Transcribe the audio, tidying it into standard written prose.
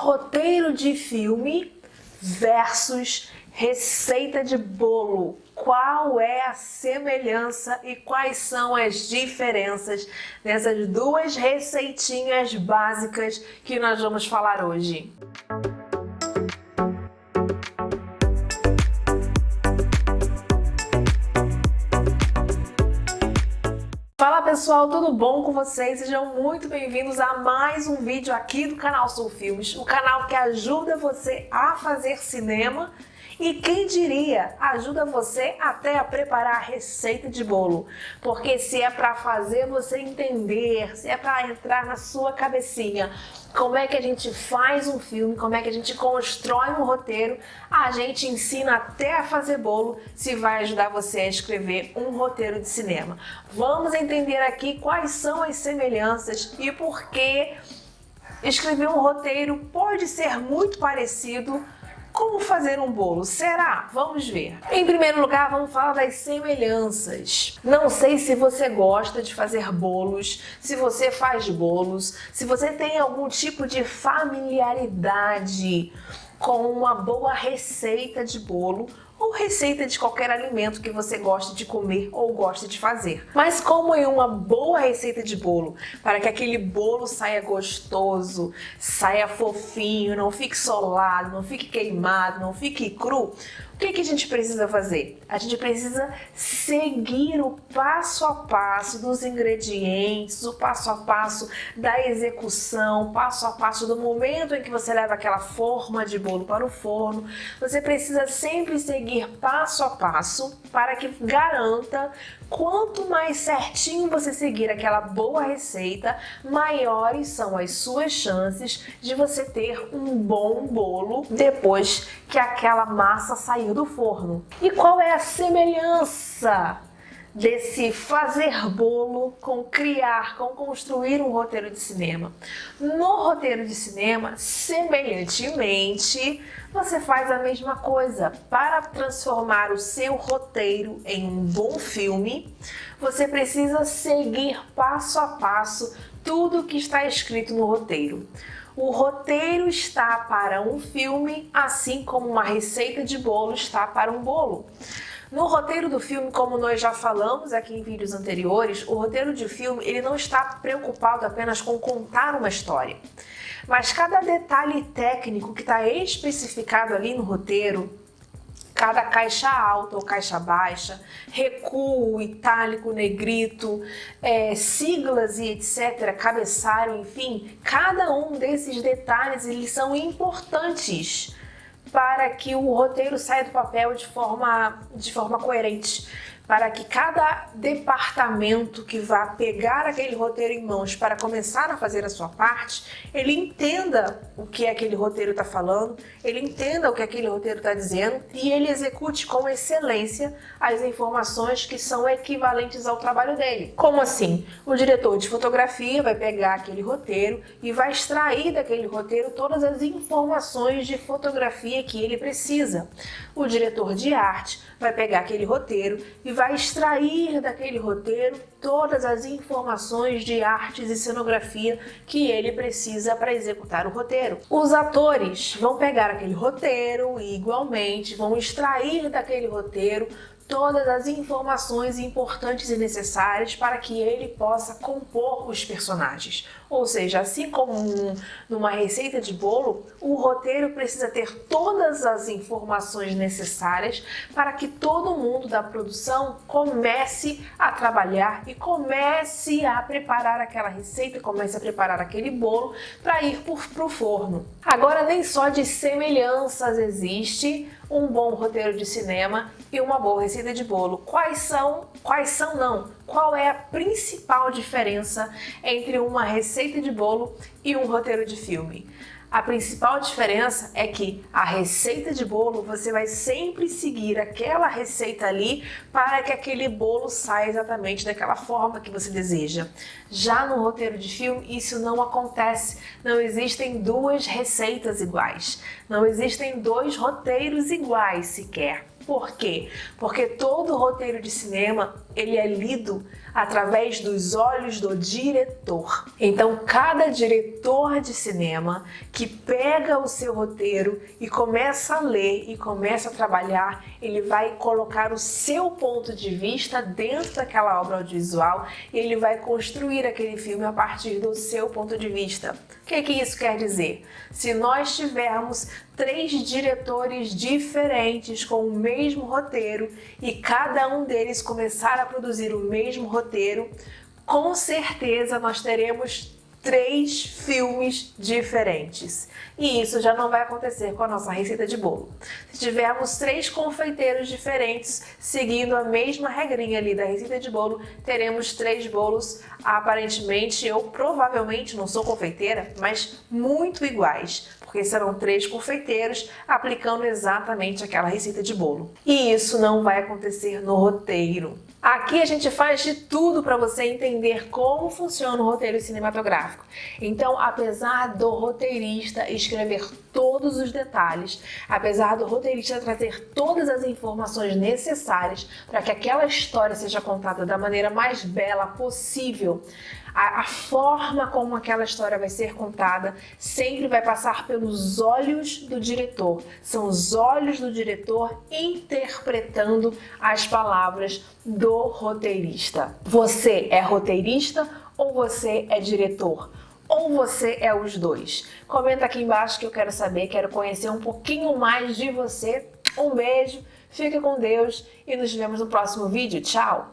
Roteiro de filme versus receita de bolo. Qual é a semelhança e quais são as diferenças dessas duas receitinhas básicas que nós vamos falar hoje? Fala pessoal, tudo bom com vocês? Sejam muito bem-vindos a mais um vídeo aqui do canal Sul Filmes, o canal que ajuda você a fazer cinema e quem diria, ajuda você até a preparar a receita de bolo. Porque se é para fazer você entender, se é para entrar na sua cabecinha como é que a gente faz um filme, como é que a gente constrói um roteiro, a gente ensina até a fazer bolo, se vai ajudar você a escrever um roteiro de cinema. Vamos entender aqui quais são as semelhanças e por que escrever um roteiro pode ser muito parecido. Como fazer um bolo? Será? Vamos ver. Em primeiro lugar, vamos falar das semelhanças. Não sei se você gosta de fazer bolos, se você faz bolos, se você tem algum tipo de familiaridade com uma boa receita de bolo ou receita de qualquer alimento que você goste de comer ou goste de fazer. Mas como é uma boa receita de bolo, para que aquele bolo saia gostoso, saia fofinho, não fique solado, não fique queimado, não fique cru, o que a gente precisa fazer? A gente precisa seguir o passo a passo dos ingredientes, o passo a passo da execução, o passo a passo do momento em que você leva aquela forma de bolo para o forno. Você precisa sempre seguir passo a passo para que garanta quanto mais certinho você seguir aquela boa receita, maiores são as suas chances de você ter um bom bolo depois que aquela massa saiu do forno. E qual é a semelhança desse fazer bolo com criar, com construir um roteiro de cinema? No roteiro de cinema, semelhantemente, você faz a mesma coisa. Para transformar o seu roteiro em um bom filme, você precisa seguir passo a passo tudo o que está escrito no roteiro. O roteiro está para um filme, assim como uma receita de bolo está para um bolo. No roteiro do filme, como nós já falamos aqui em vídeos anteriores, o roteiro de filme ele não está preocupado apenas com contar uma história. Mas cada detalhe técnico que está especificado ali no roteiro, cada caixa alta ou caixa baixa, recuo, itálico, negrito, siglas e etc., cabeçalho, enfim, cada um desses detalhes eles são importantes para que o roteiro saia do papel de forma coerente, para que cada departamento que vá pegar aquele roteiro em mãos para começar a fazer a sua parte, ele entenda o que aquele roteiro está falando, ele entenda o que aquele roteiro está dizendo e ele execute com excelência as informações que são equivalentes ao trabalho dele. Como assim? O diretor de fotografia vai pegar aquele roteiro e vai extrair daquele roteiro todas as informações de fotografia que ele precisa. O diretor de arte vai pegar aquele roteiro e vai extrair daquele roteiro todas as informações de artes e cenografia que ele precisa para executar o roteiro. Os atores vão pegar aquele roteiro e igualmente vão extrair daquele roteiro todas as informações importantes e necessárias para que ele possa compor os personagens. Ou seja, assim como numa receita de bolo, o roteiro precisa ter todas as informações necessárias para que todo mundo da produção comece a trabalhar e comece a preparar aquela receita, comece a preparar aquele bolo para ir para o forno. Agora, nem só de semelhanças existe um bom roteiro de cinema e uma boa receita de bolo. Qual é a principal diferença entre uma receita de bolo e um roteiro de filme? A principal diferença é que a receita de bolo você vai sempre seguir aquela receita ali para que aquele bolo saia exatamente daquela forma que você deseja. Já no roteiro de filme isso não acontece, não existem duas receitas iguais, não existem dois roteiros iguais sequer. Por quê? Porque todo roteiro de cinema ele é lido através dos olhos do diretor. Então, cada diretor de cinema que pega o seu roteiro e começa a ler e começa a trabalhar, ele vai colocar o seu ponto de vista dentro daquela obra audiovisual e ele vai construir aquele filme a partir do seu ponto de vista. O que isso quer dizer? Se nós tivermos 3 diretores diferentes com o mesmo roteiro e cada um deles começar a produzir o mesmo roteiro, com certeza nós teremos 3 filmes diferentes. E isso já não vai acontecer com a nossa receita de bolo. Se tivermos 3 confeiteiros diferentes seguindo a mesma regrinha ali da receita de bolo, teremos 3 bolos aparentemente, eu provavelmente não sou confeiteira, mas muito iguais, porque serão 3 confeiteiros aplicando exatamente aquela receita de bolo. E isso não vai acontecer no roteiro. Aqui a gente faz de tudo para você entender como funciona o roteiro cinematográfico. Então, apesar do roteirista escrever todos os detalhes, apesar do roteirista trazer todas as informações necessárias para que aquela história seja contada da maneira mais bela possível, a forma como aquela história vai ser contada sempre vai passar pelos olhos do diretor. São os olhos do diretor interpretando as palavras do roteirista. Você é roteirista ou você é diretor? Ou você é os dois? Comenta aqui embaixo que eu quero saber, quero conhecer um pouquinho mais de você. Um beijo, fique com Deus e nos vemos no próximo vídeo. Tchau!